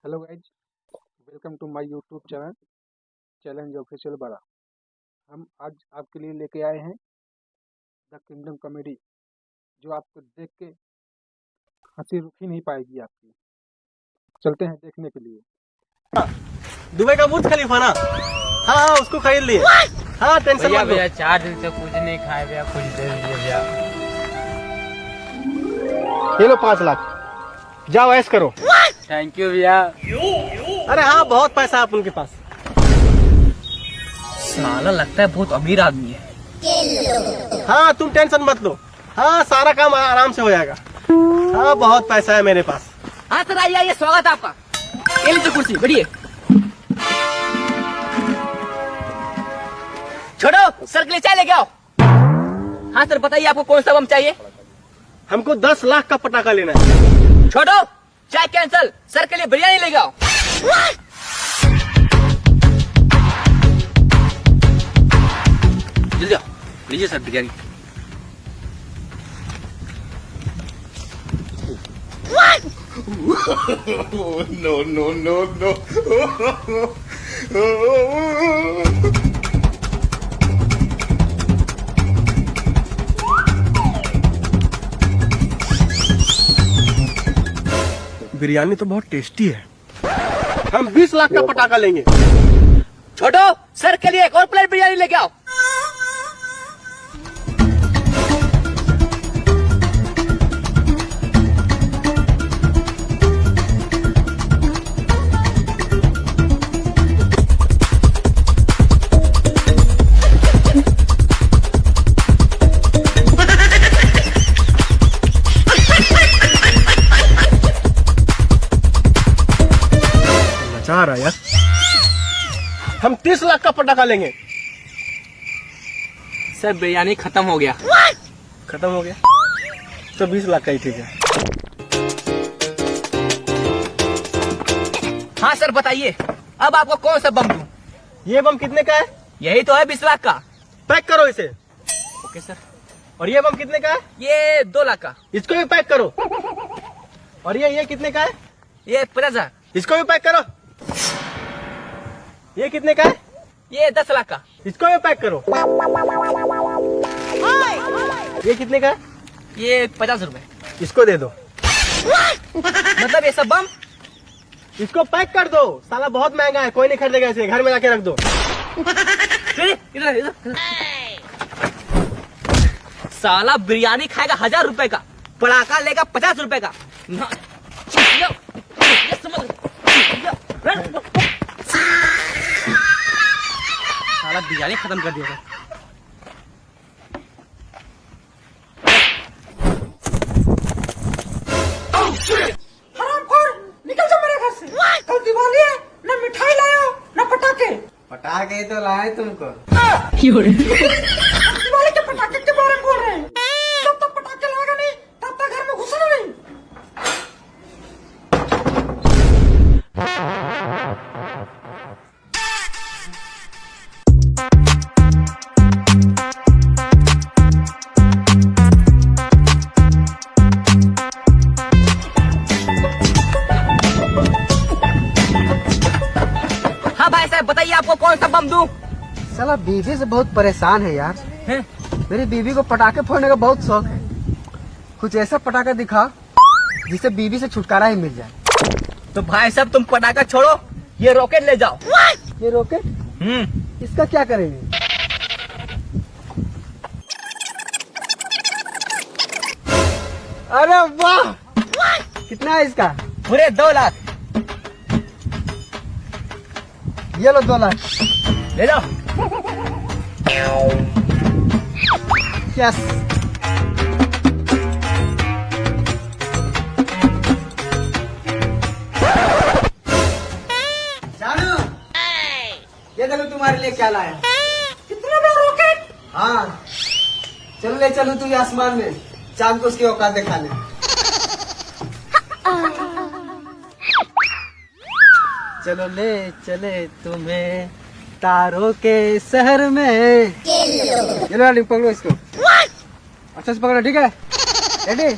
Hello guys, welcome to my YouTube channel challenge official बड़ा। हम आज आपके लिए लेके आए हैं द किंगडम कॉमेडी, जो आपको देख के हंसी रुक ही नहीं पाएगी आपकी। चलते हैं देखने के लिए। दुबई का बुर्ज खलीफा ना। हाँ, उसको खरीद लिए। हाँ, टेंशन मत लो भैया 4 दिन से कुछ नहीं खाए भैया, कुछ दे दीजिए भैया। ये लो 5 लाख, जाओ ऐश करो। थैंक यू भैया। अरे हाँ, बहुत पैसा है आप उनके पास। साला लगता है बहुत अमीर आदमी है। हाँ, तुम टेंशन मत लो। हाँ, सारा काम आराम से हो जाएगा। हाँ, बहुत पैसा है मेरे पास। हाँ सर, आइए स्वागत है आपका। ये लीजिए कुर्सी, बढ़िए। छोड़ो, सर के लिए चाय लेके आओ। हाँ सर, बताइए आपको कौन सा बम चाहिए? हमको 10 लाख का पटाखा लेना है। छोड़ो, चाय कैंसल, सर के लिए बिरयानी लेके आओ। जल्दी आओ, लीजिए सर बिरयानी। No. बिरयानी तो बहुत टेस्टी है। हम 20 लाख का पटाखा लेंगे। छोटो, सर के लिए एक और प्लेट बिरयानी लेके आओ। नचा रहा यार। हम 30 लाख का पटाखा लेंगे। सर बिरयानी खत्म हो गया। खत्म हो गया तो 20 लाख का ही ठीक है। हाँ सर, बताइए अब आपको कौन सा बम दूं? ये बम कितने का है? यही तो है 20 लाख का। पैक करो इसे। Okay sir. और ये बम कितने का है? ये 2 लाख का। इसको भी पैक करो। और ये कितने का है? ये 50,000। इसको भी पैक करो। ये कितने का है? ये 10 लाख का। इसको भी पैक करो। ये कितने का है? ये 50 रुपए। इसको दे दो। मतलब ये सब बम? इसको पैक कर दो। साला बहुत महंगा है, कोई नहीं खरीदेगा इसे। घर में जाके रख दो। इधर। साला बिरयानी खाएगा 1000 रुपए का, पटाखा लेगा 50 रुपए का। साला बिरयानी खत्म कर दिया। निकल जाओ मेरे घर से। कल दिवाली है, ना मिठाई लाया ना पटाखे। पटाखे तो लाए तुमको। दिवाली के पटाखे के बारे में बोल रहे हैं। जब तक पटाखे लाएगा नहीं तब तक घर में घुसना नहीं। हाँ भाई साहब, बताइए आपको कौन सा बम दूं? साला बीवी से बहुत परेशान है यार। हैं? मेरी बीवी को पटाखे फोड़ने का बहुत शौक है। कुछ ऐसा पटाखा दिखा जिससे बीवी से छुटकारा ही मिल जाए। तो भाई साहब तुम पटाखा छोड़ो, ये रॉकेट ले जाओ। ये रॉकेट, इसका क्या करेंगे? अरे वाह, कितना है इसका? पूरे 2 लाख। ये लो 2 लाख। ले जाओ। यस। जानू, ये देखो तुम्हारे लिए क्या लाया। कितने में रॉकेट? हाँ, चलो ले चलो तुझे आसमान में, चांद को उसकी औकात दिखाने। चलो ले चले तुम्हें तारों के शहर में। ये लो, पकड़ो इसको। अच्छा से पकड़ो, ठीक है? रेडी?